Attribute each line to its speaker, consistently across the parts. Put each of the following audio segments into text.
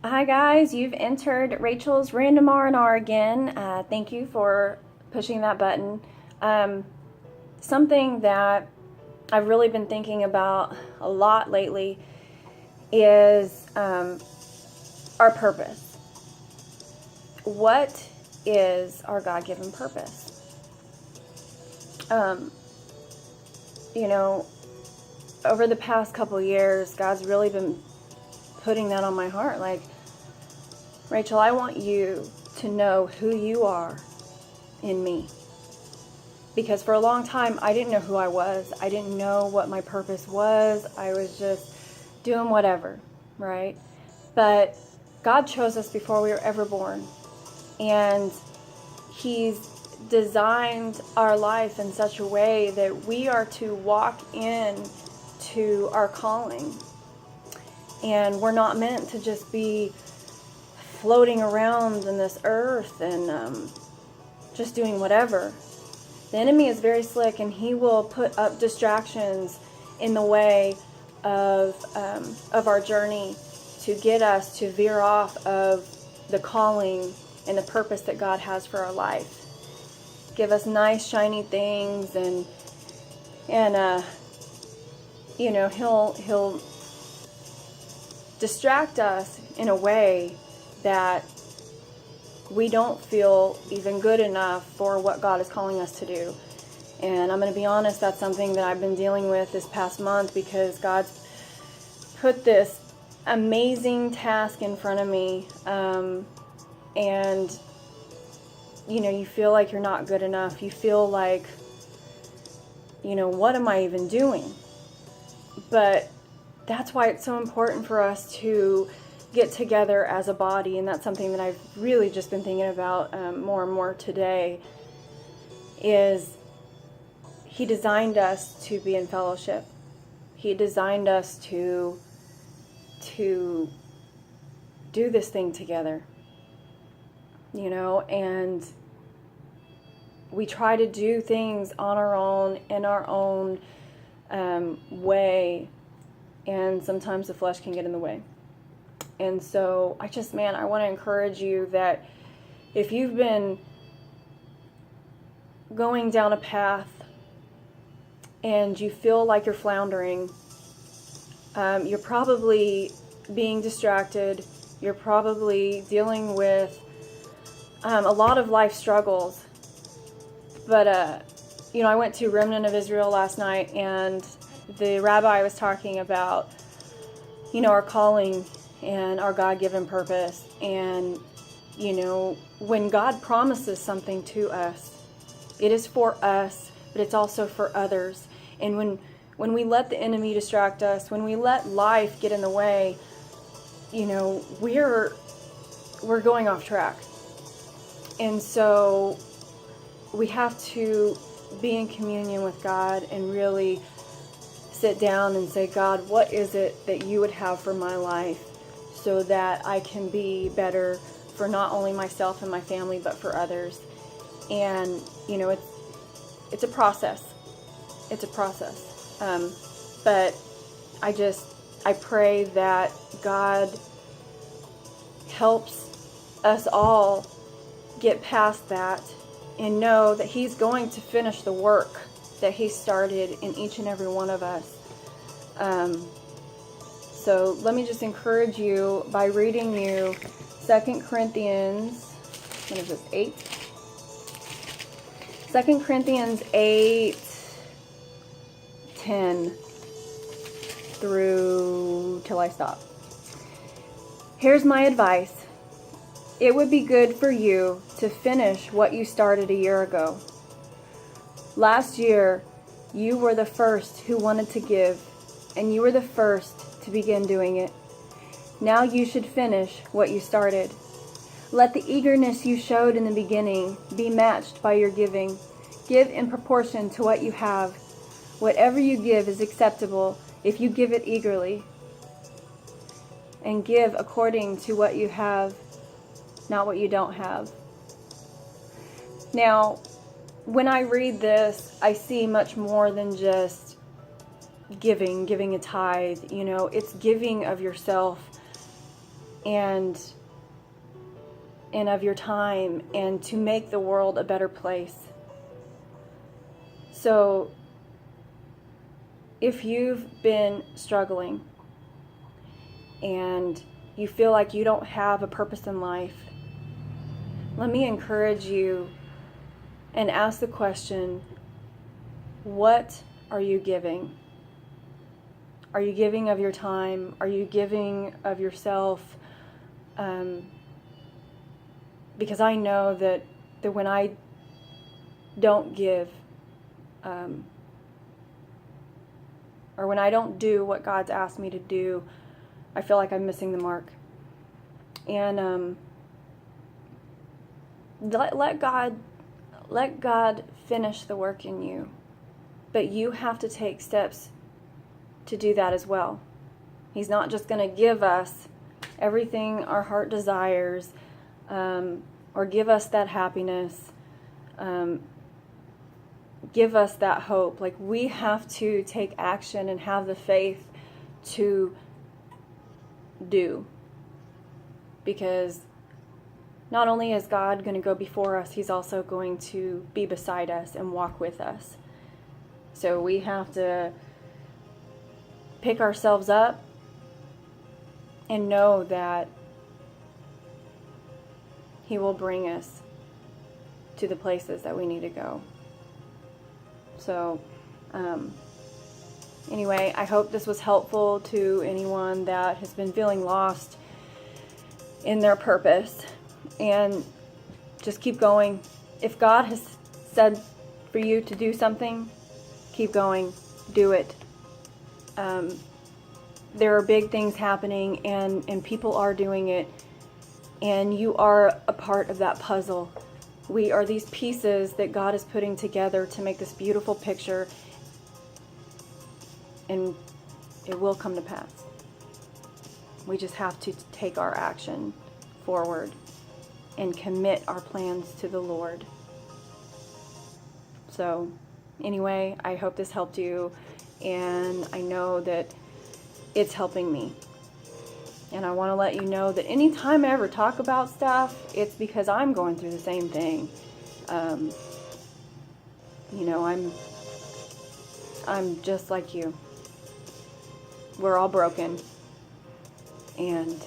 Speaker 1: Hi guys, you've entered Rachel's Random R&R again. Thank you for pushing that button. Something that I've really been thinking about a lot lately is our purpose. What is our God-given purpose? You know, over the past couple years, God's really been putting that on my heart. Like, Rachel, I want you to know who you are in me. Because for a long time, I didn't know who I was. I didn't know what my purpose was. I was just doing whatever, right? But God chose us before we were ever born. And He's designed our life in such a way that we are to walk in to our calling. And we're not meant to just be floating around in this earth and just doing whatever. The enemy is very slick, and he will put up distractions in the way of our journey to get us to veer off of the calling and the purpose that God has for our life. Give us nice, shiny things, and he'll distract us in a way that we don't feel even good enough for what God is calling us to do. And I'm going to be honest, that's something that I've been dealing with this past month, because God's put this amazing task in front of me, and you feel like you're not good enough. You feel like, what am I even doing? But that's why it's so important for us to get together as a body, and that's something that I've really just been thinking about more and more today. Is He designed us to be in fellowship. He designed us to do this thing together, and we try to do things on our own, in our own way, and sometimes the flesh can get in the way. And so I want to encourage you that if you've been going down a path and you feel like you're floundering, you're probably being distracted, you're probably dealing with a lot of life struggles. But, I went to Remnant of Israel last night, and the rabbi was talking about, our calling and our God-given purpose. And, when God promises something to us, it is for us, but it's also for others. And when we let the enemy distract us, when we let life get in the way, we're going off track. And so we have to be in communion with God and really sit down and say, God, what is it that you would have for my life, so that I can be better for not only myself and my family, but for others. And, it's a process. It's a process. But I pray that God helps us all get past that and know that He's going to finish the work that He started in each and every one of us. So let me just encourage you by reading you 2 Corinthians, 8? 2 Corinthians 8:10 through till I stop. Here's my advice. It would be good for you to finish what you started a year ago. Last year, you were the first who wanted to give, and you were the first to begin doing it. Now you should finish what you started. Let the eagerness you showed in the beginning be matched by your giving. Give in proportion to what you have. Whatever you give is acceptable if you give it eagerly. And give according to what you have, not what you don't have. Now, when I read this, I see much more than just giving a tithe. It's giving of yourself and of your time, and to make the world a better place. So if you've been struggling and you feel like you don't have a purpose in life, let me encourage you and ask the question, what are you giving? Are you giving of your time? Are you giving of yourself? Because I know that when I don't give, or when I don't do what God's asked me to do, I feel like I'm missing the mark. And let God finish the work in you. But you have to take steps to do that as well. He's not just going to give us everything our heart desires, or give us that happiness, give us that hope. Like, we have to take action and have the faith to do. Because not only is God going to go before us, He's also going to be beside us and walk with us. So we have to pick ourselves up and know that He will bring us to the places that we need to go. So, anyway, I hope this was helpful to anyone that has been feeling lost in their purpose. And just keep going. If God has said for you to do something, keep going. Do it. There are big things happening, and people are doing it. And you are a part of that puzzle. We are these pieces that God is putting together to make this beautiful picture. And it will come to pass. We just have to take our action forward and commit our plans to the Lord. So, anyway, I hope this helped you, and I know that it's helping me. And I want to let you know that anytime I ever talk about stuff, it's because I'm going through the same thing. I'm just like you. We're all broken. And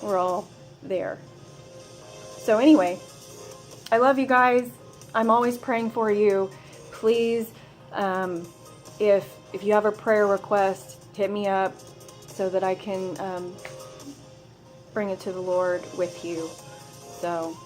Speaker 1: we're all there. So anyway, I love you guys. I'm always praying for you. Please, if you have a prayer request, hit me up so that I can bring it to the Lord with you. So